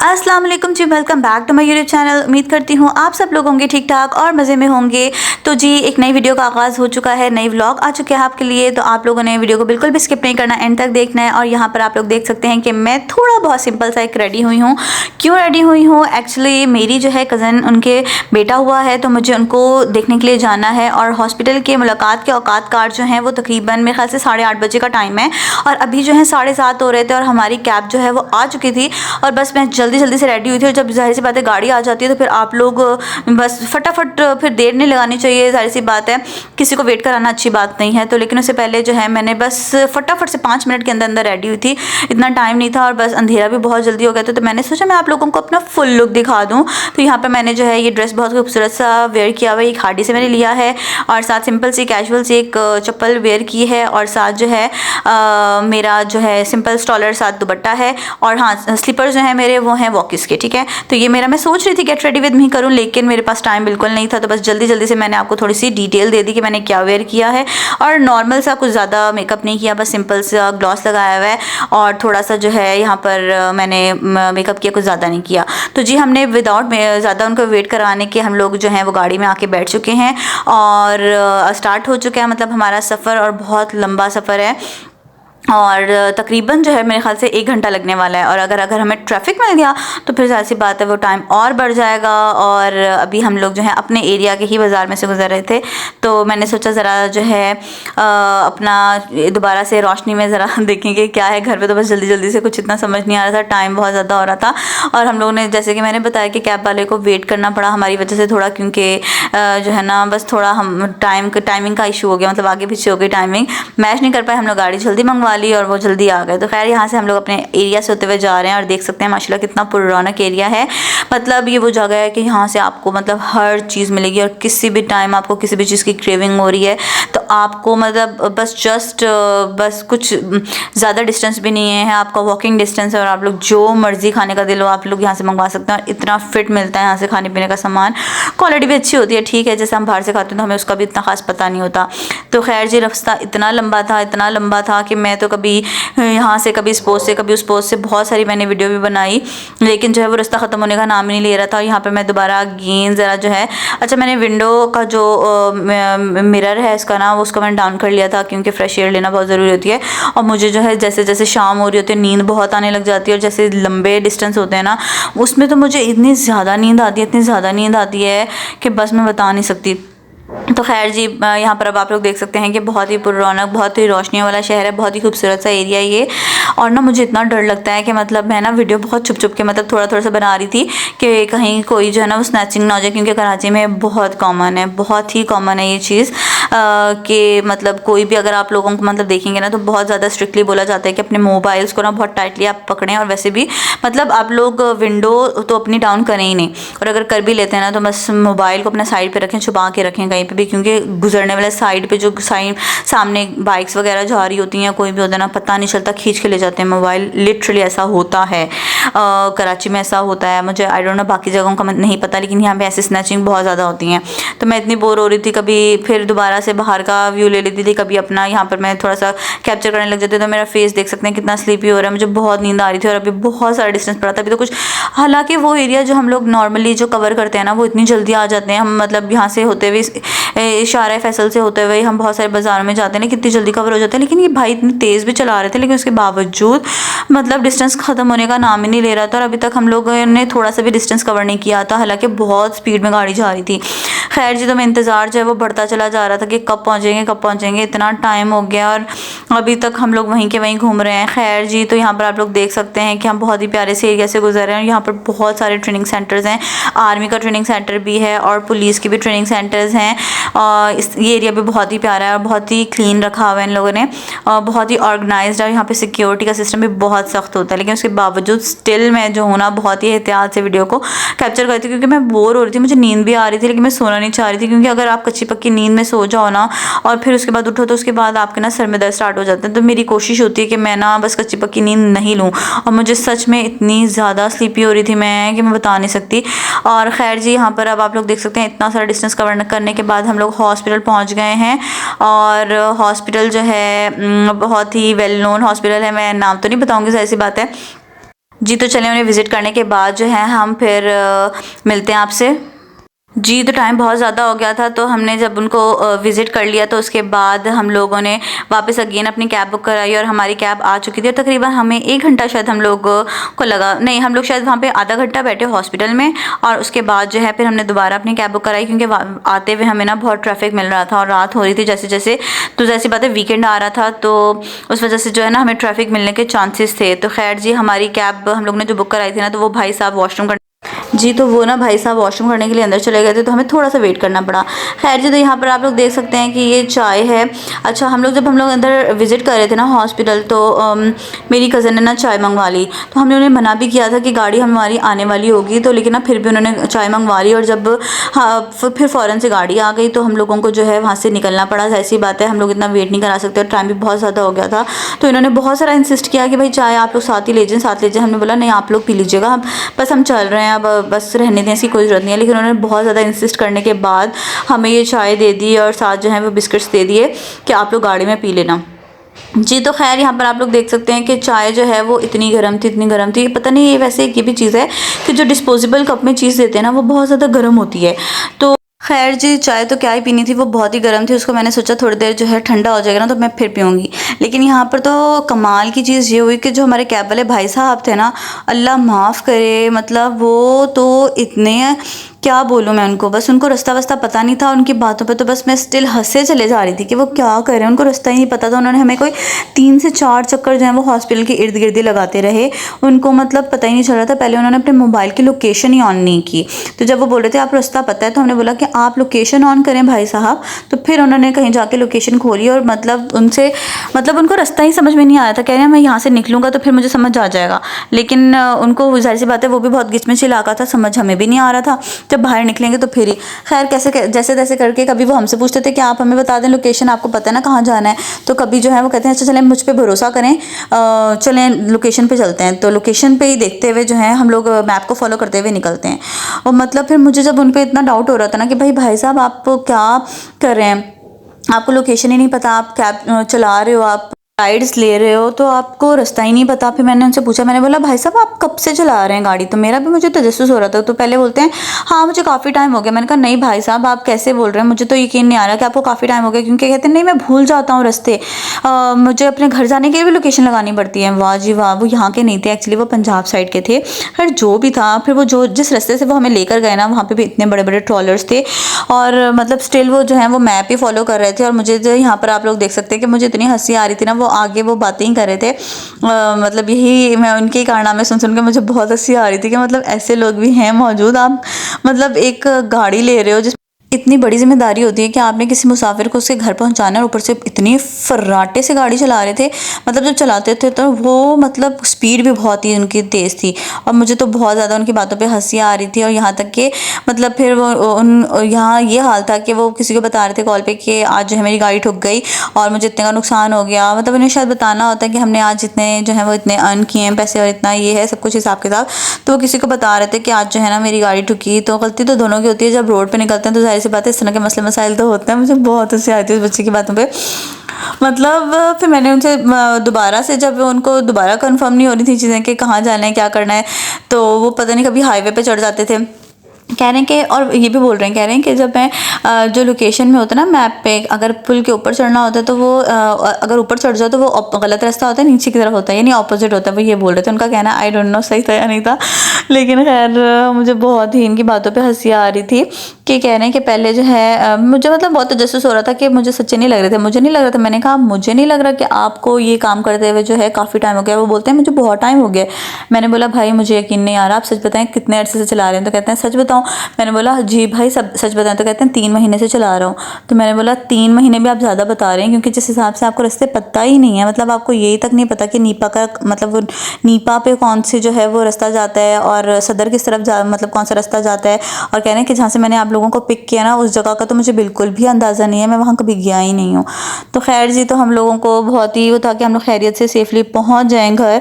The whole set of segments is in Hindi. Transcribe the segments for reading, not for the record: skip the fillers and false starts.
अस्सलाम वालेकुम जी, welcome back to my YouTube channel. उम्मीद करती हूँ आप सब लोग होंगे ठीक ठाक और मज़े में होंगे। तो जी एक नई वीडियो का आगाज़ हो चुका है, नई व्लॉग आ चुके हैं आपके लिए। तो आप लोगों ने वीडियो को बिल्कुल भी स्किप नहीं करना, एंड तक देखना है। और यहाँ पर आप लोग देख सकते हैं कि मैं थोड़ा बहुत सिंपल सा एक रेडी हुई हूँ। क्यों रेडी हुई हूँ? एक्चुअली मेरी जो है कज़न, उनके बेटा हुआ है, तो मुझे उनको देखने के लिए जाना है। और हॉस्पिटल के मुलाकात के औकात कार जो हैं वो तकरीबन मेरे ख्याल से 8:30 बजे का टाइम है, और अभी जो है 7:30 हो रहे थे और हमारी कैब जो है वो आ चुकी थी। और बस मैं जल्दी जल्दी से रेडी हुई थी, और जब ज़ाहिर सी बात है गाड़ी आ जाती है तो फिर आप लोग बस फटाफट फिर देर नहीं लगानी चाहिए। ज़ाहिर सी बात है किसी को वेट कराना अच्छी बात नहीं है। तो लेकिन उससे पहले जो है मैंने बस फटाफट से 5 मिनट के अंदर अंदर रेडी हुई थी। इतना टाइम नहीं था और बस अंधेरा भी बहुत जल्दी हो गया था, तो मैंने सोचा मैं आप लोगों को अपना फुल लुक दिखा दूँ। तो यहाँ पर मैंने जो है ये ड्रेस बहुत खूबसूरत सा वेयर किया हुआ है, एक खाड़ी से मैंने लिया है, और साथ सिंपल सी कैजुअल सी एक चप्पल वेयर की है, और साथ जो है मेरा जो है सिंपल स्टॉलर साथ दुपट्टा है, और हाँ स्लीपर्स जो है मेरे वो हैं वॉकिस के। ठीक है, तो ये मेरा, मैं सोच रही थी गेट रेडी विद मी करूँ, लेकिन मेरे पास टाइम बिल्कुल नहीं था, तो बस जल्दी जल्दी से मैंने आपको थोड़ी सी डिटेल दे दी कि मैंने क्या वेयर किया है। और नॉर्मल सा, कुछ ज़्यादा मेकअप नहीं किया, बस सिंपल सा ग्लॉस लगाया हुआ है, और थोड़ा सा जो है यहाँ पर मैंने मेकअप किया, कुछ ज़्यादा नहीं किया। तो जी हमने विदाउट ज़्यादा उनको वेट करवाने के हम लोग जो हैं वो गाड़ी में आके बैठ चुके हैं, और स्टार्ट हो चुका है मतलब हमारा सफ़र, और बहुत लंबा सफ़र है, और तकरीबन जो है मेरे ख्याल से 1 घंटा लगने वाला है। और अगर हमें ट्रैफिक मिल गया तो फिर ज़ाहिर सी बात है वो टाइम और बढ़ जाएगा। और अभी हम लोग जो है अपने एरिया के ही बाज़ार में से गुजर रहे थे, तो मैंने सोचा ज़रा जो है अपना दोबारा से रोशनी में ज़रा देखेंगे क्या है। घर पे तो बस जल्दी जल्दी से कुछ इतना समझ नहीं आ रहा था, टाइम बहुत ज़्यादा हो रहा था। और हम लोगों ने, जैसे कि मैंने बताया कि कैब वाले को वेट करना पड़ा हमारी वजह से थोड़ा, क्योंकि जो है ना बस थोड़ा हम टाइमिंग का इशू हो गया, मतलब आगे पीछे हो गई, टाइमिंग मैच नहीं कर पाए। हम लोग गाड़ी जल्दी मंगवा ली और वो जल्दी आ गए। तो खैर यहाँ से हम लोग अपने एरिया से होते हुए जा रहे हैं, और देख सकते हैं माशाल्लाह कितना पुररौनक एरिया है। मतलब ये वो जगह है कि यहाँ से आपको मतलब हर चीज़ मिलेगी, और किसी भी टाइम आपको किसी भी चीज़ की क्रेविंग हो रही है तो आपको मतलब बस कुछ ज़्यादा डिस्टेंस भी नहीं है, आपका वॉकिंग डिस्टेंस है, और आप लोग जो मर्ज़ी खाने का दिल हो आप लोग यहाँ से मंगवा सकते हैं। और इतना फिट मिलता है यहाँ से खाने पीने का सामान, क्वालिटी भी अच्छी होती है। ठीक है, जैसे हम बाहर से खाते हैं तो हमें उसका भी इतना खास पता नहीं होता। तो खैर जी रास्ता इतना लंबा था कि मैं तो कभी यहाँ से, कभी इस पोस्ट से, कभी उस पोस्ट से, बहुत सारी मैंने वीडियो भी बनाई, लेकिन जो है वो रास्ता ख़त्म होने का नाम ही नहीं ले रहा था। यहाँ पे मैं दोबारा अगेन ज़रा जो है, अच्छा मैंने विंडो का जो मिरर है इसका ना, उसको मैंने डाउन कर लिया था, क्योंकि फ्रेश एयर लेना बहुत ज़रूरी होती है। और मुझे जो है जैसे जैसे शाम हो रही होती है नींद बहुत आने लग जाती है, और जैसे लंबे डिस्टेंस होते हैं ना उसमें तो मुझे इतनी ज़्यादा नींद आती है कि बस मैं बता नहीं सकती। तो खैर जी यहाँ पर अब आप लोग देख सकते हैं कि बहुत ही पुररौनक, बहुत ही रोशनियों वाला शहर है, बहुत ही खूबसूरत सा एरिया है ये। और ना मुझे इतना डर लगता है कि मतलब मैं ना वीडियो बहुत छुप छुप के, मतलब थोड़ा थोड़ा सा बना रही थी कि कहीं कोई जो है ना वो स्नैचिंग ना हो जाए, क्योंकि कराची में बहुत कॉमन है, बहुत ही कॉमन है ये चीज़ कि मतलब कोई भी अगर आप लोगों को मतलब देखेंगे ना तो बहुत ज़्यादा स्ट्रिक्टली बोला जाता है कि अपने मोबाइल्स को ना बहुत टाइटली आप पकड़ें, और वैसे भी मतलब आप लोग विंडो तो अपनी डाउन करें ही नहीं, और अगर कर भी लेते हैं ना तो बस मोबाइल को अपने साइड पे रखें, छुपा के रखें कहीं पे भी, क्योंकि गुजरने वाले साइड पे जो सामने बाइक्स वगैरह जा रही होती हैं, कोई भी होता है ना, पता नहीं चलता, खींच के ले जाते हैं मोबाइल। लिटरली ऐसा होता है, कराची में ऐसा होता है। मुझे आई डोंट नो बाकी जगहों का नहीं पता, लेकिन यहाँ पे ऐसे स्नैचिंग बहुत ज़्यादा होती हैं। तो मैं इतनी बोर हो रही थी, कभी फिर दोबारा से बाहर का व्यू ले लेती थी, कभी अपना यहाँ पर मैं थोड़ा सा कैप्चर करने लग जाती। तो मेरा फेस देख सकते हैं कितना स्लीपी हो रहा है, मुझे बहुत नींद आ रही थी, और अभी बहुत सारा डिस्टेंस पड़ा था अभी तो कुछ। हालांकि वो एरिया जो हम लोग नॉर्मली जो कवर करते हैं ना वो इतनी जल्दी आ जाते हैं, हम मतलब यहाँ से होते हुए इशारा फैसल से होते हुए हम बहुत सारे बाज़ारों में जाते हैं ना, कितनी जल्दी कवर हो जाते हैं। लेकिन ये भाई इतनी तेज़ भी चला रहे थे, लेकिन उसके बावजूद मतलब डिस्टेंस ख़त्म होने का नाम ही नहीं ले रहा था, और अभी तक हम लोगों ने थोड़ा सा भी डिस्टेंस कवर नहीं किया था, हालांकि बहुत स्पीड में गाड़ी जा रही थी। खैर जी तो मैं इंतज़ार जो है वो बढ़ता चला जा रहा था कि कब पहुँचेंगे। इतना टाइम हो गया और अभी तक हम लोग वहीं के वहीं घूम रहे हैं। खैर जी तो यहाँ पर आप लोग देख सकते हैं कि हम बहुत ही प्यारे से एरिया से गुजर रहे हैं, और यहाँ पर बहुत सारे ट्रेनिंग सेंटर्स हैं, आर्मी का ट्रेनिंग सेंटर भी है और पुलिस की भी ट्रेनिंग सेंटर्स हैं। और ये एरिया भी बहुत ही प्यारा है, और बहुत ही क्लीन रखा हुआ है इन लोगों ने, और बहुत ही ऑर्गेनाइज्ड है। यहाँ पे सिक्योरिटी का सिस्टम भी बहुत सख्त होता है, लेकिन उसके बावजूद स्टिल मैं जो हूँ ना बहुत ही एहतियात से वीडियो को कैप्चर करती हूँ, क्योंकि मैं बोर हो रही थी, मुझे नींद भी आ रही थी, लेकिन मैं सोना नहीं चाह रही थी। क्योंकि अगर आप कच्ची पक्की नींद में सो जाओ ना और फिर उसके बाद उठो तो उसके बाद आपके ना सर में दर्द स्टार्ट हो जाते हैं। तो मेरी कोशिश होती है कि मैं ना बस कच्ची पक्की नींद नहीं लूँ, और मुझे सच में इतनी ज़्यादा स्लीपी हो रही थी मैं कि मैं बता नहीं सकती। और खैर जी यहाँ पर अब आप लोग देख सकते हैं इतना सारा डिस्टेंस कवर करने के बाद हम लोग हॉस्पिटल पहुँच गए हैं। और हॉस्पिटल जो है बहुत ही वेल नोन हॉस्पिटल है, मैं नाम तो नहीं बताऊँगी, ज़ाहिर सी बात है, जी तो चलिए उन्हें विज़िट करने के बाद जो है हम फिर मिलते हैं आपसे। जी तो टाइम बहुत ज़्यादा हो गया था, तो हमने जब उनको विज़िट कर लिया तो उसके बाद हम लोगों ने वापस अगेन अपनी कैब बुक कराई और हमारी कैब आ चुकी थी। और तकरीबन हमें 1 घंटा शायद हम लोगों को लगा, नहीं हम लोग शायद वहाँ पे आधा घंटा बैठे हॉस्पिटल में, और उसके बाद जो है फिर हमने दोबारा अपनी कैब बुक कराई, क्योंकि आते हुए हमें ना बहुत ट्रैफिक मिल रहा था और रात हो रही थी जैसे जैसे, तो जैसी बात है वीकेंड आ रहा था, तो उस वजह से जो है ना हमें ट्रैफिक मिलने के चांसेस थे। तो खैर जी हमारी कैब हम लोग ने जो बुक कराई थी ना, तो वो भाई साहब वॉशरूम जी तो वो ना भाई साहब वॉशरूम करने के लिए अंदर चले गए थे, तो हमें थोड़ा सा वेट करना पड़ा। खैर जी तो यहाँ पर आप लोग देख सकते हैं कि ये चाय है। अच्छा हम लोग अंदर विज़िट कर रहे थे ना हॉस्पिटल, तो मेरी कज़न ने ना चाय मंगवा ली, तो हमने उन्हें मना भी किया था कि गाड़ी हमारी आने वाली होगी, तो लेकिन ना फिर भी उन्होंने चाय मंगवा ली। और जब हाँ फिर फ़ौरन से गाड़ी आ गई, तो हम लोगों को जो है वहाँ से निकलना पड़ा। ऐसी बात है, हम लोग इतना वेट नहीं करा सकते और टाइम भी बहुत ज़्यादा हो गया था। तो इन्होंने बहुत सारा इंसिस्ट किया कि भाई चाय आप लोग साथ ही ले जाएं, साथ ले जाएं। हमने बोला नहीं आप लोग पी लीजिएगा, हम चल रहे हैं, अब बस रहने दें, इसकी कोई ज़रूरत नहीं है। लेकिन उन्होंने बहुत ज़्यादा इंसिस्ट करने के बाद हमें ये चाय दे दी और साथ जो है वो बिस्किट्स दे दिए कि आप लोग गाड़ी में पी लेना। जी तो खैर यहाँ पर आप लोग देख सकते हैं कि चाय जो है वो इतनी गर्म थी, इतनी गर्म थी। पता नहीं ये वैसे एक ये भी चीज़ है कि जो डिस्पोजेबल कप में चीज़ देते हैं ना वो बहुत ज़्यादा गर्म होती है। तो खैर जी चाय तो क्या ही पीनी थी, वो बहुत ही गर्म थी। उसको मैंने सोचा थोड़ी देर जो है ठंडा हो जाएगा ना तो मैं फिर पीऊँगी। लेकिन यहाँ पर तो कमाल की चीज़ ये हुई कि जो हमारे कैब वाले भाई साहब थे ना, अल्लाह माफ़ करे, मतलब वो तो इतने, क्या बोलूँ मैं उनको, बस उनको रास्ता वास्ता पता नहीं था। उनकी बातों पे तो बस मैं स्टिल हंसे चले जा रही थी कि वो क्या कर रहे हैं, उनको रास्ता ही नहीं पता था। उन्होंने हमें कोई 3 से 4 चक्कर जो है वो हॉस्पिटल के इर्द गिर्द ही लगाते रहे। उनको मतलब पता ही नहीं चल रहा था। पहले उन्होंने अपने मोबाइल की लोकेशन ही ऑन नहीं की, तो जब वो बोल रहे थे आप रास्ता पता है, तो हमने बोला कि आप लोकेशन ऑन करें भाई साहब। तो फिर उन्होंने कहीं जाके लोकेशन खोली और मतलब उनको रास्ता ही समझ में नहीं आया था। कह रहे हैं मैं यहाँ से निकलूँगा तो फिर मुझे समझ आ जाएगा, लेकिन उनको ज़ाहिर सी बात है वो भी बहुत गिचमिच इलाका था, समझ हमें भी नहीं आ रहा था। जब बाहर निकलेंगे तो फिर ही खैर कैसे जैसे तैसे करके, कभी वो हमसे पूछते थे कि आप हमें बता दें लोकेशन, आपको पता है ना कहाँ जाना है, तो कभी जो है वो कहते हैं अच्छा चलें मुझ पे भरोसा करें, चलें लोकेशन पे चलते हैं। तो लोकेशन पे ही देखते हुए जो है हम लोग मैप को फॉलो करते हुए निकलते हैं। और मतलब फिर मुझे जब उन पर इतना डाउट हो रहा था ना कि भाई साहब आप क्या कर रहे हैं, आपको लोकेशन ही नहीं पता, आप कैब चला रहे हो, आप राइड्स ले रहे हो, तो आपको रास्ता ही नहीं पता। फिर मैंने उनसे पूछा, मैंने बोला भाई साहब आप कब से चला रहे हैं गाड़ी, तो मेरा भी मुझे तजस्सुस हो रहा था। तो पहले बोलते हैं हाँ मुझे काफ़ी टाइम हो गया। मैंने कहा नहीं भाई साहब आप कैसे बोल रहे हैं, मुझे तो यकीन नहीं आ रहा कि आपको काफ़ी टाइम हो गया, क्योंकि कहते हैं नहीं मैं भूल जाता हूँ रास्ते, मुझे अपने घर जाने के लिए भी लोकेशन लगानी पड़ती है। वाह जी वाह, वो यहाँ के नहीं थे एक्चुअली, वो पंजाब साइड के थे। खैर जो भी था, फिर वो जिस रास्ते से वो हमें लेकर गए ना, वहाँ पर भी इतने बड़े बड़े ट्रॉलर्स थे और मतलब स्टिल वो जो है वो मैप ही फॉलो कर रहे थे। और मुझे जो यहाँ पर आप लोग देख सकते हैं कि मुझे इतनी हंसी आ रही थी ना, वो आगे वो बातें ही कर रहे थे। मतलब यही मैं उनके कारनामे सुन के मुझे बहुत हंसी आ रही थी कि मतलब ऐसे लोग भी हैं मौजूद। आप मतलब एक गाड़ी ले रहे हो जिस इतनी बड़ी जिम्मेदारी होती है कि आपने किसी मुसाफिर को उसके घर पहुंचाना है, और ऊपर से इतनी फर्राटे से गाड़ी चला रहे थे। मतलब जब चलाते थे तो वो मतलब स्पीड भी बहुत ही उनकी तेज़ थी, और मुझे तो बहुत ज़्यादा उनकी बातों पे हंसी आ रही थी। और यहाँ तक कि मतलब फिर वो यहाँ ये हाल था कि वो किसी को बता रहे थे कॉल पे कि आज जो है मेरी गाड़ी ठुक गई और मुझे इतने का नुकसान हो गया। मतलब उन्हें शायद बताना होता है कि हमने आज इतने जो है वो इतने अर्न किए हैं पैसे और इतना ये है सब कुछ हिसाब किताब। तो वो किसी को बता रहे थे कि आज जो है ना मेरी गाड़ी ठुकी। तो गलती तो दोनों की होती है, जब रोड पे निकलते हैं तो जाहिर सी बात है इस तरह के मसले मसाइल तो होते हैं। मुझे बहुत हंसी आती है उस बच्चे की बातों पे। मतलब फिर मैंने उनसे दोबारा से, जब उनको दोबारा कंफर्म नहीं हो रही थी चीज़ें कि कहाँ जाना है क्या करना है, तो वो पता नहीं कभी हाईवे पे चढ़ जाते थे। कह रहे हैं कि, और ये भी बोल रहे हैं, कह रहे हैं कि जब मैं जो लोकेशन में होता है ना मैप पे, अगर पुल के ऊपर चढ़ना होता है तो वो अगर ऊपर चढ़ जाओ तो वो गलत रास्ता होता है, नीचे की तरफ होता है, यानी ऑपोजिट होता है। वो ये बोल रहे थे, उनका कहना आई डोंट नो सही था या नहीं था, लेकिन खैर मुझे बहुत ही इनकी बातों पे हंसी आ रही थी कि कह रहे हैं कि पहले जो है मुझे मतलब बहुत तजस्सुस हो रहा था कि मुझे सच्चे नहीं लग रहे थे, मुझे नहीं लग रहा था। मैंने कहा मुझे नहीं लग रहा कि आपको ये काम करते हुए जो है काफ़ी टाइम हो गया। वो बोलते हैं मुझे बहुत टाइम हो गया। मैंने बोला भाई मुझे यकीन नहीं आ रहा, आप सच बताएं कितने अर्से से चला रहे हैं। तो कहते हैं सच बताऊं। मैंने बोला जी भाई सब सच बताएं। तो कहते हैं 3 महीने से चला रहा हूँ। तो मैंने बोला 3 महीने भी आप ज़्यादा बता रहे हैं, क्योंकि जिस हिसाब से आपको रास्ते पता ही नहीं है, मतलब आपको यही तक नहीं पता कि नीपा का मतलब वो नीपा पे कौन से जो है वो रास्ता जाता है और सदर किस तरफ मतलब कौन सा रास्ता जाता है। और कह रहे हैं कि जहाँ से मैंने आप लोगों को पिक किया ना उस जगह का तो मुझे बिल्कुल भी अंदाज़ा नहीं है, मैं वहाँ कभी गया ही नहीं हूँ। तो खैर जी तो हम लोगों को बहुत ही वो था कि हम लोग खैरियत से सेफली पहुँच जाएँ घर।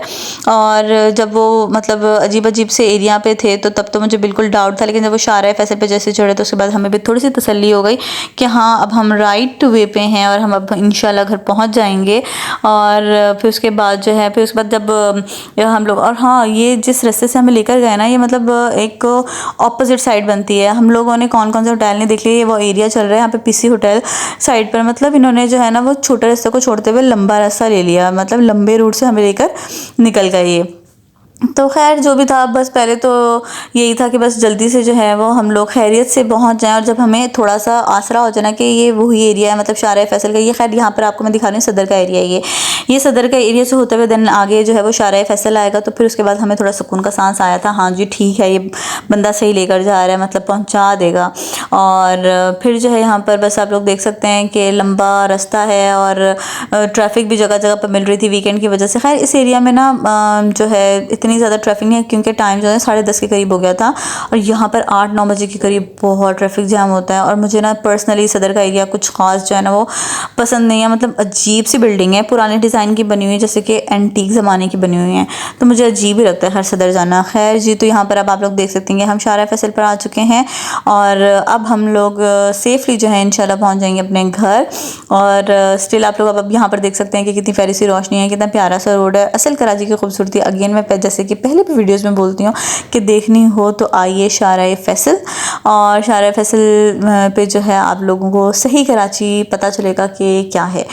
और जब वो मतलब अजीब अजीब से एरिया पे थे तो तब तो मुझे बिल्कुल डाउट था, लेकिन जब वो शाहराह फैसल पे जैसे चढ़े तो उसके बाद हमें भी थोड़ी सी तसल्ली हो गई कि हाँ अब हम राइट वे पे हैं और हम अब इंशाल्लाह घर पहुंच जाएंगे। और फिर उसके बाद जो है, फिर उसके बाद जब हम लोग, और हाँ ये जिस रास्ते से हमें लेकर गए ना, ये मतलब एक ऑपोजिट साइड बनती है। हम लोगों ने कौन कौन से होटल नहीं देख लिए, वो एरिया चल रहा है यहाँ पे पीसी होटल साइड पर, मतलब इन्होंने जो है ना वो छोटे रास्ते को छोड़ते हुए लंबा रास्ता ले लिया, मतलब लंबे रूट से हमें लेकर निकल गए ये। तो खैर जो भी था, बस पहले तो यही था कि बस जल्दी से जो है वो हम लोग खैरियत से पहुंच जाएं, और जब हमें थोड़ा सा आसरा हो जाए ना कि ये वही एरिया है, मतलब शाहराह फैसल का, ये खैर यहाँ पर आपको मैं दिखा रही हूँ सदर का एरिया है ये सदर का एरिया से होते हुए देन आगे जो है वो शाहराह फैसल आएगा। तो फिर उसके बाद हमें थोड़ा सुकून का सांस आया था, हाँ जी ठीक है ये बंदा सही लेकर जा रहा है, मतलब पहुँचा देगा। और फिर जो है यहाँ पर बस आप लोग देख सकते हैं कि लंबा रास्ता है और ट्रैफिक भी जगह जगह पर मिल रही थी वीकेंड की वजह से। खैर इस एरिया में ना जो है इतनी ज़्यादा ट्रैफिक नहीं है, क्योंकि टाइम जो है 10:30 के करीब हो गया था, और यहाँ पर 8-9 बजे के करीब बहुत ट्रैफिक जाम होता है। और मुझे ना पर्सनली सदर का एरिया कुछ खास जो है ना वो पसंद नहीं है, मतलब अजीब सी बिल्डिंग है, पुराने डिज़ाइन की बनी हुई है, जैसे कि एंटीक ज़माने की बनी हुई हैं, तो मुझे अजीब ही लगता है हर सदर जाना। खैर जी, तो यहाँ पर अब आप लोग देख सकते हैं हम शाहराह फैसल पर आ चुके हैं, और अब हम लोग सेफली जो है इंशाल्लाह पहुँच जाएंगे अपने घर। और स्टिल आप लोग अब यहाँ पर देख सकते हैं कि कितनी प्यारी सी रोशनी है, कितना प्यारा सा रोड है, असल कराची की खूबसूरती। अगेन मैं जैसे कि पहले भी वीडियोस में बोलती हूँ कि देखनी हो तो आइए शाहराह फैसल, और शाहराह फैसल पे जो है आप लोगों को सही कराची पता चलेगा कि क्या है।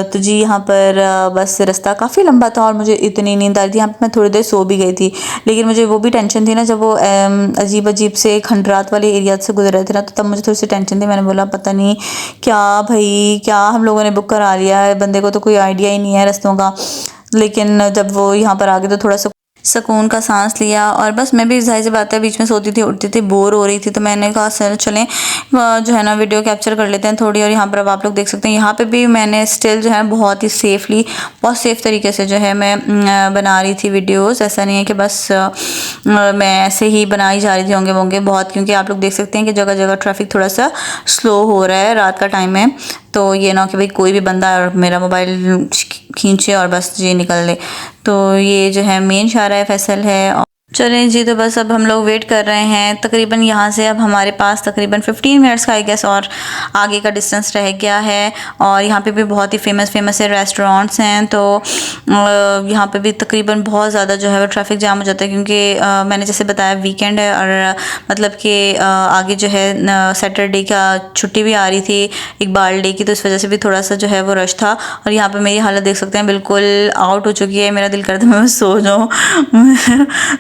तो जी यहाँ पर बस रास्ता काफ़ी लंबा था और मुझे इतनी नींद आ रही थी, यहाँ पर मैं थोड़ी देर सो भी गई थी, लेकिन मुझे वो भी टेंशन थी ना जब वो अजीब अजीब से खंडरात वाले एरिया से गुजर रहे थे ना, तो तब मुझे थोड़ी सी टेंशन थी। मैंने बोला पता नहीं क्या भाई, क्या हम लोगों ने बुक करा लिया है, बंदे को तो कोई आइडिया ही नहीं है रास्तों का। लेकिन जब वो यहाँ पर आ गए तो थोड़ा सा सुकून का सांस लिया। और बस मैं भी जाहिर सी बात है बीच में सोती थी उठती थी, बोर हो रही थी, तो मैंने कहा सर चलें जो है ना वीडियो कैप्चर कर लेते हैं थोड़ी। और यहाँ पर अब आप लोग देख सकते हैं यहाँ पे भी मैंने स्टिल जो है बहुत ही सेफली, बहुत सेफ तरीके से जो है मैं बना रही थी वीडियोस। ऐसा नहीं है कि बस मैं ऐसे ही बनाई जा रही थी होंगे वोंगे बहुत, क्योंकि आप लोग देख सकते हैं कि जगह जगह ट्रैफिक थोड़ा सा स्लो हो रहा है, रात का टाइम है, तो ये ना कि भाई कोई भी बंदा मेरा मोबाइल खींचे और बस ये निकल ले। तो ये जो है मेन शाहराह फैसल है। चलें जी, तो बस अब हम लोग वेट कर रहे हैं। तकरीबन यहाँ से अब हमारे पास तकरीबन 15 मिनट्स का आई गेस और आगे का डिस्टेंस रह गया है। और यहाँ पे भी बहुत ही फेमस से रेस्टोरेंट्स हैं, तो यहाँ पे भी तकरीबन बहुत ज़्यादा जो है वो ट्रैफिक जाम हो जाता है, क्योंकि मैंने जैसे बताया वीकेंड है, और मतलब कि आगे जो है सैटरडे का छुट्टी भी आ रही थी इकबाल डे की, तो इस वजह से भी थोड़ा सा जो है वो रश था। और यहाँ पर मेरी हालत देख सकते हैं बिल्कुल आउट हो चुकी है, मेरा दिल करता है मैं सो जाऊँ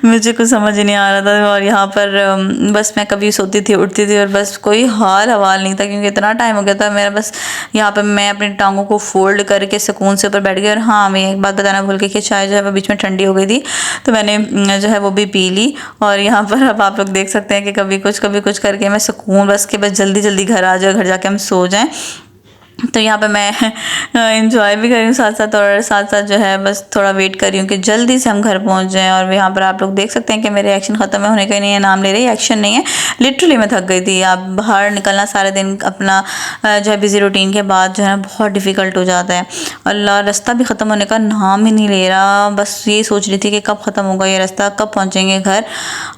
मुझे कुछ समझ ही नहीं आ रहा था। और यहाँ पर बस मैं कभी सोती थी उठती थी और बस कोई हाल हवाल नहीं था, क्योंकि इतना टाइम हो गया था मेरा। बस यहाँ पर मैं अपनी टांगों को फोल्ड करके सुकून से ऊपर बैठ गई। और हाँ, मैं एक बात बताना भूल गई कि चाय जो है वो बीच में ठंडी हो गई थी, तो मैंने जो है वो भी पी ली। और यहाँ पर अब आप लोग देख सकते हैं कि कभी कुछ करके मैं सुकून बस के बस जल्दी जल्दी घर आ जाए, घर जाके हम सो जाएं। तो यहाँ पे मैं इंजॉय भी कर रही हूँ साथ साथ, और साथ साथ जो है बस थोड़ा वेट कर रही हूँ कि जल्दी से हम घर पहुँच जाएं। और यहाँ पर आप लोग देख सकते हैं कि मेरे एक्शन ख़त्म होने का नहीं है, नाम ले रही एक्शन नहीं है, लिटरली मैं थक गई थी। आप बाहर निकलना सारे दिन अपना जो है बिज़ी रूटीन के बाद जो है ना बहुत डिफ़िकल्ट हो जाता है। अल्लाह, रास्ता भी ख़त्म होने का नाम ही नहीं ले रहा, बस ये सोच रही थी कि कब ख़त्म होगा ये रास्ता, कब पहुँचेंगे घर।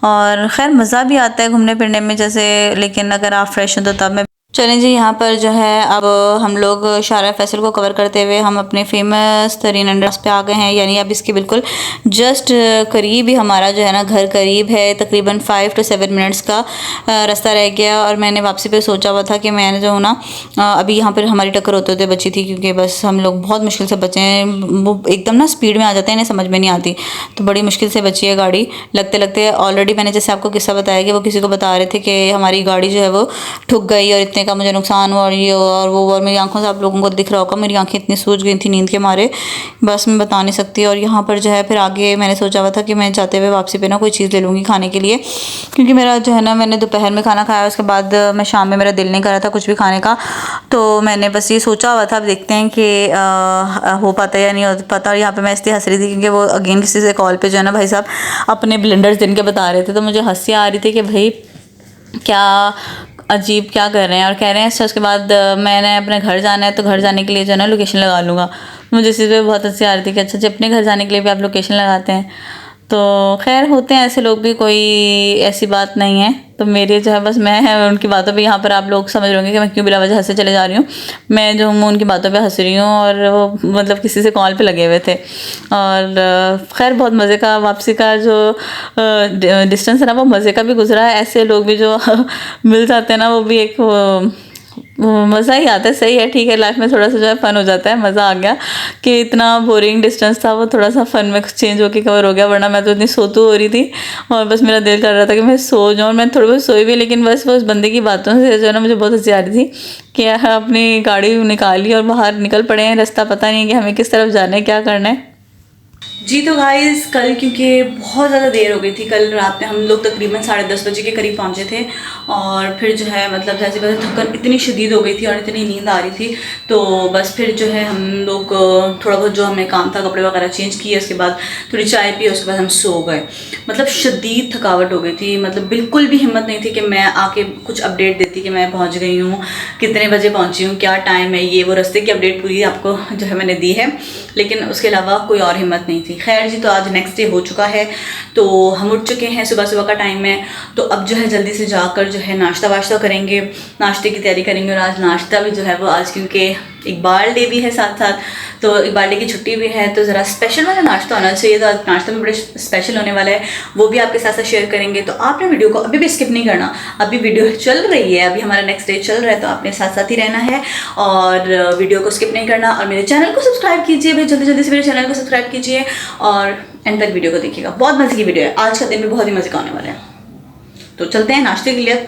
और ख़ैर मज़ा भी आता है घूमने फिरने में जैसे, लेकिन अगर आप फ्रेश हो तो तब मैं चलें जी। यहाँ पर जो है अब हम लोग शाहराह फैसल को कवर करते हुए हम अपने फेमस तरीन अंडरपास पे आ गए हैं, यानी अब इसके बिल्कुल जस्ट करीब ही हमारा जो है ना घर करीब है, तकरीबन 5 to 7 मिनट्स का रास्ता रह गया। और मैंने वापसी पे सोचा हुआ था कि मैंने जो ना अभी यहाँ पर हमारी टक्कर होते होते बची थी, क्योंकि बस हम लोग बहुत मुश्किल से बचे हैं, वो एकदम ना स्पीड में आ जाते हैं, इन्हें समझ में नहीं आती, तो बड़ी मुश्किल से बची है गाड़ी लगते लगते। ऑलरेडी मैंने जैसे आपको किस्सा बताया कि वो किसी को बता रहे थे कि हमारी गाड़ी जो है वो ठुक गई और इतने का मुझे नुकसान हुआ, और ये और वो, और मेरी आंखों से आप लोगों को दिख रहा होगा मेरी आंखें इतनी सूज गई थी नींद के मारे, बस मैं बता नहीं सकती। और यहाँ पर जो है फिर आगे मैंने सोचा हुआ था कि मैं जाते हुए वापसी पे ना कोई चीज़ ले लूँगी खाने के लिए, क्योंकि मेरा जो है ना मैंने दोपहर में खाना खाया, उसके बाद मैं शाम में मेरा दिल नहीं कर रहा था कुछ भी खाने का, तो मैंने बस ये सोचा हुआ था। अब देखते हैं कि हो पाता है या नहीं हो पाता। और यहाँ पर मैं इसलिए हंस रही थी क्योंकि वो अगेन किसी से कॉल पर जो है ना भाई साहब अपने ब्लेंडर्स दिन के बता रहे थे, तो मुझे हंसी आ रही थी कि भाई क्या अजीब क्या कर रहे हैं। और कह रहे हैं अच्छा उसके बाद मैंने अपने घर जाना है, तो घर जाने के लिए जो है ना लोकेशन लगा लूँगा। मुझे इसी पर बहुत हंसी आ रही थी कि अच्छा जी अपने घर जाने के लिए भी आप लोकेशन लगाते हैं। तो खैर होते हैं ऐसे लोग भी, कोई ऐसी बात नहीं है। तो मेरे जो है बस मैं है उनकी बातों पे यहाँ पर आप लोग समझ रहे होंगे कि मैं क्यों बिला वजह हंसे चले जा रही हूँ। मैं जो हूँ उनकी बातों पे हंस रही हूँ और वो मतलब किसी से कॉल पे लगे हुए थे। और खैर बहुत मज़े का वापसी का जो डिस्टेंस है ना वो मज़े का भी गुजरा है। ऐसे लोग भी जो मिल जाते हैं ना वो भी एक मज़ा ही आता है। सही है, ठीक है, लाइफ में थोड़ा सा जो है फ़न हो जाता है। मज़ा आ गया कि इतना बोरिंग डिस्टेंस था वो थोड़ा सा फ़न में चेंज होकर कवर हो गया, वरना मैं तो इतनी सोतू हो रही थी और बस मेरा दिल कर रहा था कि मैं सो जाऊँ। मैं थोड़ी बहुत सोई भी, लेकिन बस वो उस बंदे की बातों से जो है ना मुझे बहुत हंसी आ रही थी कि अपनी गाड़ी निकाली और बाहर निकल पड़े हैं। रास्ता पता नहीं है कि हमें किस तरफ जाना है, क्या करना है। जी तो गाइस कल क्योंकि बहुत ज़्यादा देर हो गई थी, कल रात में हम लोग तकरीबन 10:30 बजे के करीब पहुंचे थे। और फिर जो है मतलब जैसे बस थकन इतनी शदीद हो गई थी और इतनी नींद आ रही थी, तो बस फिर जो है हम लोग थोड़ा बहुत जो हमें काम था कपड़े वगैरह चेंज किए, उसके बाद थोड़ी चाय पी, उसके बाद हम सो गए। मतलब शदीद थकावट हो गई थी, मतलब बिल्कुल भी हिम्मत नहीं थी कि मैं आके कुछ अपडेट देती कि मैं पहुँच गई हूँ, कितने बजे पहुँची हूँ, क्या टाइम है, ये वो रास्ते की अपडेट पूरी आपको जो है मैंने दी है, लेकिन उसके अलावा कोई और हिम्मत नहीं थी। खैर जी, तो आज नेक्स्ट डे हो चुका है, तो हम उठ चुके हैं, सुबह सुबह का टाइम है। तो अब जो है जल्दी से जाकर जो है नाश्ता वाश्ता करेंगे, नाश्ते की तैयारी करेंगे। और आज नाश्ता भी जो है वो आज क्योंकि इकबाल डे भी है साथ साथ, तो इकबाल डे की छुट्टी भी है, तो ज़रा स्पेशल वाला नाश्ता होना चाहिए। तो आज नाश्ता में बड़े स्पेशल होने वाला है, वो भी आपके साथ साथ शेयर करेंगे। तो आपने वीडियो को अभी भी स्किप नहीं करना, अभी वीडियो चल रही है, अभी हमारा नेक्स्ट डे चल रहा है, तो आपने साथ साथ ही रहना है और वीडियो को स्किप नहीं करना। और मेरे चैनल को सब्सक्राइब कीजिए भाई, जल्दी जल्दी से मेरे चैनल को सब्सक्राइब कीजिए और एंड तक वीडियो को देखिएगा। बहुत मज़े की वीडियो है, आज का दिन भी बहुत ही मज़े का होने वाला है। तो चलते हैं नाश्ते के लिए।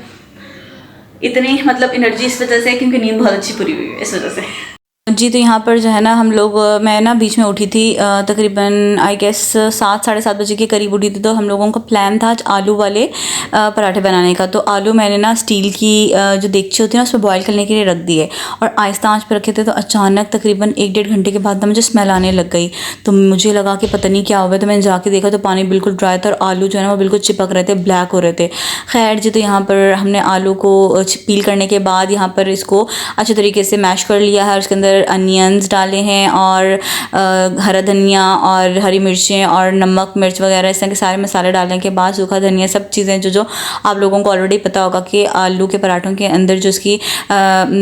इतनी मतलब एनर्जी इस वजह से क्योंकि नींद बहुत अच्छी पूरी हुई है, इस वजह से। जी तो यहाँ पर जो है ना हम लोग, मैं ना बीच में उठी थी तकरीबन आई गेस 7-7:30 बजे के करीब उठी थी। तो हम लोगों का प्लान था आज आलू वाले पराठे बनाने का। तो आलू मैंने ना स्टील की जो देगची होती है ना उसमें बॉईल करने के लिए रख दिए और आहिस्ता आंच पर रखे थे। तो अचानक तकरीबन 1-1.5 घंटे के बाद ना मुझे स्मेल आने लग गई, तो मुझे लगा कि पता नहीं क्या हुआ। तो मैंने जाके देखा तो पानी बिल्कुल ड्राई था और आलू जो है ना वो बिल्कुल चिपक रहे थे, ब्लैक हो रहे थे। खैर जी, तो यहाँ पर हमने आलू को पील करने के बाद यहाँ पर इसको अच्छे तरीके से मैश कर लिया है और उसके अंदर अनियंस डाले हैं और हरा धनिया और हरी मिर्चें और नमक मिर्च वगैरह इस तरह के सारे मसाले डालने के बाद सूखा धनिया, सब चीज़ें जो आप लोगों को ऑलरेडी पता होगा कि आलू के पराठों के अंदर जो इसकी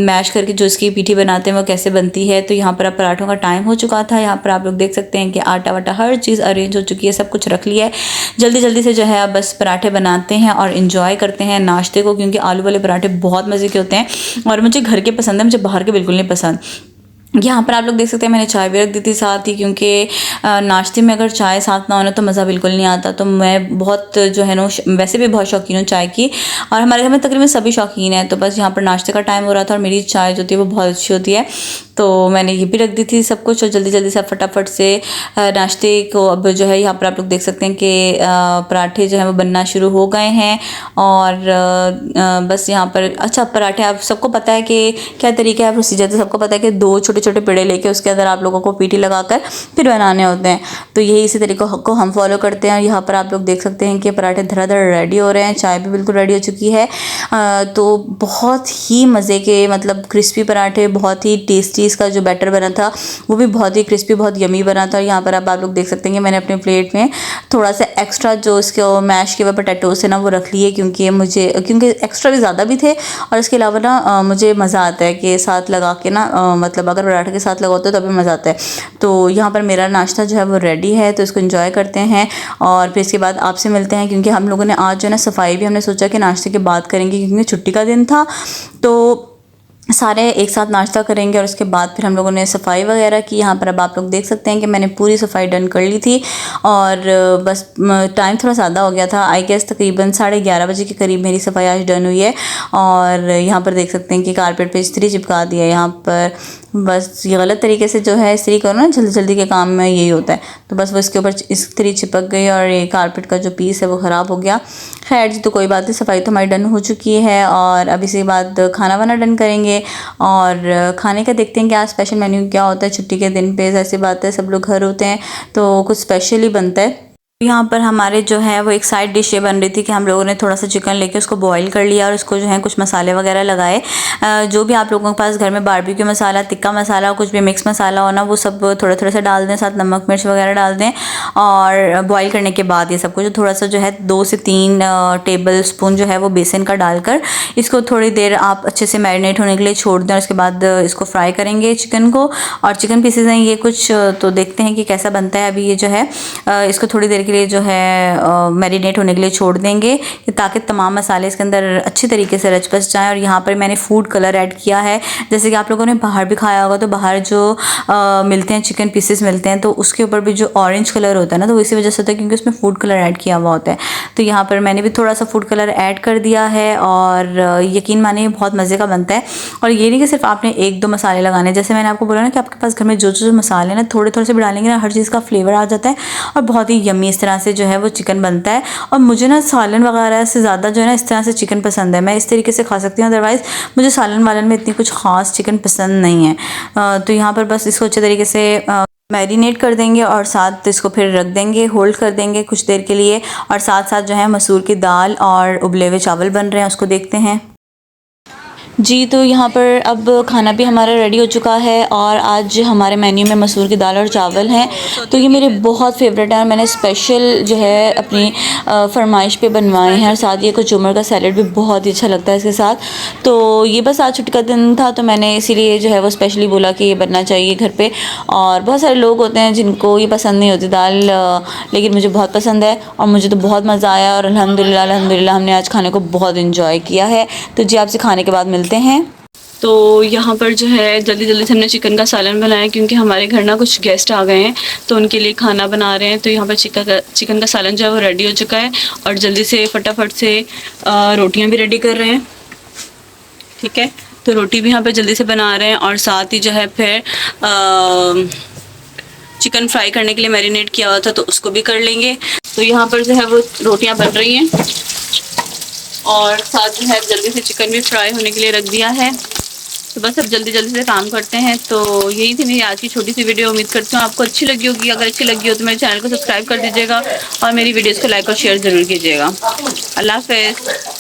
मैश करके जो इसकी पीठी बनाते हैं वो कैसे बनती है। तो यहाँ पर अब पराठों का टाइम हो चुका था। यहाँ पर आप लोग देख सकते हैं कि आटा वाटा हर चीज़ अरेंज हो चुकी है, सब कुछ रख लिया है। जल्दी जल्दी से जो है अब बस पराठे बनाते हैं और इन्जॉय करते हैं नाश्ते को, क्योंकि आलू वाले पराठे बहुत मज़े के होते हैं और मुझे घर के पसंद है, मुझे बाहर के बिल्कुल नहीं पसंद। यहाँ पर आप लोग देख सकते हैं मैंने चाय भी रख दी थी साथ ही, क्योंकि नाश्ते में अगर चाय साथ ना होना तो मज़ा बिल्कुल नहीं आता। तो मैं बहुत जो है ना वैसे भी बहुत शौकीन हूँ चाय की और हमारे घर में तकरीबन सभी शौकीन हैं। तो बस यहाँ पर नाश्ते का टाइम हो रहा था और मेरी चाय जो थी वो बहुत अच्छी होती है, तो मैंने ये भी रख दी थी सब कुछ। और जल्दी जल्दी से फटाफट से नाश्ते को अब जो है यहाँ पर आप लोग देख सकते हैं कि पराठे जो है वो बनना शुरू हो गए हैं। और बस यहाँ पर अच्छा पराठे आप सबको पता है कि क्या तरीका है, प्रोसीजर तो सबको पता है कि 2 छोटे छोटे पेड़े लेके उसके अंदर आप लोगों को पीठी लगाकर फिर बनाने होते हैं। तो यही इसी तरीके को हम फॉलो करते हैं। यहाँ पर आप लोग देख सकते हैं कि पराठे धड़ाधड़ रेडी हो रहे हैं, चाय भी बिल्कुल रेडी हो चुकी है। तो बहुत ही मज़े के मतलब क्रिस्पी पराठे, बहुत ही टेस्टी, इसका जो बैटर बना था वो भी बहुत ही क्रिस्पी, बहुत यमी बना था। यहाँ पर अब आप लोग देख सकते हैं कि मैंने अपने प्लेट में थोड़ा सा एक्स्ट्रा जो इसके मैश के हुए पोटैटोस है ना वो रख लिए, क्योंकि एक्स्ट्रा भी ज़्यादा भी थे और इसके अलावा ना मुझे मज़ा आता है कि साथ लगा के ना मतलब अगर पराठे के साथ लगाते हो तो अभी मज़ा आता है। तो यहाँ पर मेरा नाश्ता जो है वो रेडी है, तो इसको एंजॉय करते हैं और फिर इसके बाद आपसे मिलते हैं। क्योंकि हम लोगों ने आज जो है ना सफाई भी हमने सोचा कि नाश्ते के बाद करेंगे, क्योंकि छुट्टी का दिन था, तो सारे एक साथ नाश्ता करेंगे और उसके बाद फिर हम लोगों ने सफाई वगैरह की। यहाँ पर अब आप लोग देख सकते हैं कि मैंने पूरी सफाई डन कर ली थी और बस टाइम थोड़ा ज़्यादा हो गया था, आई गेस तकरीबन 11:30 बजे के करीब मेरी सफाई आज डन हुई है। और यहाँ पर देख सकते हैं कि कारपेट पे इस्त्री चिपका दिया है। यहाँ पर बस ये गलत तरीके से जो है इस्त्री करो ना, जल्दी जल्दी के काम में यही होता है, तो बस वो इसके ऊपर इस्त्री चिपक गई और ये कारपेट का जो पीस है वो ख़राब हो गया। खैर जी, तो कोई बात नहीं, सफाई तो हमारी डन हो चुकी है और अब इसके बाद खाना वाना डन करेंगे और खाने का देखते हैं कि आज स्पेशल मेन्यू क्या होता है। छुट्टी के दिन पे ऐसी बात है, सब लोग घर होते हैं तो कुछ स्पेशल ही बनता है। यहाँ पर हमारे जो है वो एक साइड डिश ये बन रही थी कि हम लोगों ने थोड़ा सा चिकन लेके उसको बॉईल कर लिया और उसको जो है कुछ मसाले वगैरह लगाए। जो भी आप लोगों के पास घर में बारबेक्यू मसाला, तिक्का मसाला, कुछ भी मिक्स मसाला हो ना, वो सब थोड़ा थोड़ा सा डाल दें, साथ नमक मिर्च वगैरह डाल दें। और बॉईल करने के बाद ये सब कुछ थोड़ा सा जो है 2 से 3 टेबल स्पून जो है वो बेसन का डालकर इसको थोड़ी देर आप अच्छे से मैरिनेट होने के लिए छोड़ दें। और उसके बाद इसको फ्राई करेंगे चिकन को। और चिकन पीसेज हैं ये कुछ, तो देखते हैं कि कैसा बनता है। अभी ये जो है इसको थोड़ी देर के लिए जो है मैरिनेट होने के लिए छोड़ देंगे ताकि तमाम मसाले इसके अंदर अच्छी तरीके से रच बस जाएँ। और यहाँ पर मैंने फूड कलर ऐड किया है। जैसे कि आप लोगों ने बाहर भी खाया होगा, तो बाहर जो मिलते हैं चिकन पीसेस मिलते हैं, तो उसके ऊपर भी जो ऑरेंज कलर होता है ना, तो इसी वजह से होता है क्योंकि उसमें फूड कलर ऐड किया हुआ होता है। तो यहाँ पर मैंने भी थोड़ा सा फूड कलर ऐड कर दिया है और यकीन मानिए बहुत मज़े का बनता है। और ये नहीं कि सिर्फ आपने 1-2 मसाले लगाने, जैसे मैंने आपको बोला ना कि आपके पास घर में जो जो मसाले ना थोड़े थोड़े से भी डालेंगे ना, हर चीज़ का फ्लेवर आ जाता है और बहुत ही यम्मी इस तरह से जो है वो चिकन बनता है। और मुझे ना सालन वगैरह से ज़्यादा जो है ना इस तरह से चिकन पसंद है। मैं इस तरीके से खा सकती हूँ, अदरवाइज़ मुझे सालन वालन में इतनी कुछ ख़ास चिकन पसंद नहीं है। तो यहाँ पर बस इसको अच्छे तरीके से मैरिनेट कर देंगे और साथ इसको फिर रख देंगे, होल्ड कर देंगे कुछ देर के लिए। और साथ साथ जो है मसूर की दाल और उबले हुए चावल बन रहे हैं, उसको देखते हैं जी। तो यहाँ पर अब खाना भी हमारा रेडी हो चुका है और आज हमारे मेन्यू में मसूर की दाल और चावल हैं। तो ये मेरे बहुत फेवरेट हैं और मैंने स्पेशल जो है अपनी फरमाइश पे बनवाए हैं। और साथ ये कचूमर का सैलड भी बहुत ही अच्छा लगता है इसके साथ। तो ये बस आज छुट्टी का दिन था, तो मैंने इसीलिए जो है वो स्पेशली बोला कि ये बनना चाहिए घर पे। और बहुत सारे लोग होते हैं जिनको ये पसंद नहीं होती दाल, लेकिन मुझे बहुत पसंद है और मुझे तो बहुत मज़ा आया। और अल्हम्दुलिल्लाह हमने आज खाने को बहुत इंजॉय किया है। तो जी आपसे खाने के बाद मिलते हैं। तो यहाँ पर जो है जल्दी जल्दी से हमने चिकन का सालन बनाया क्योंकि हमारे घर ना कुछ गेस्ट आ गए हैं, तो उनके लिए खाना बना रहे हैं। तो यहाँ पर चिकन का सालन जो है वो रेडी हो चुका है और जल्दी से फटाफट से रोटियाँ भी रेडी कर रहे हैं। ठीक है, तो रोटी भी यहाँ पर जल्दी से बना रहे हैं और साथ ही जो है फिर चिकन फ्राई करने के लिए मैरिनेट किया हुआ था तो उसको भी कर लेंगे। तो यहाँ पर जो है वो रोटियाँ बन रही हैं और साथ जो है जल्दी से चिकन भी फ्राई होने के लिए रख दिया है। तो बस अब जल्दी जल्दी से काम करते हैं। तो यही थी मेरी आज की छोटी सी वीडियो। उम्मीद करती हूँ आपको अच्छी लगी होगी। अगर अच्छी लगी हो तो मेरे चैनल को सब्सक्राइब कर दीजिएगा और मेरी वीडियोस को लाइक और शेयर ज़रूर कीजिएगा। अल्लाह हाफ़िज़।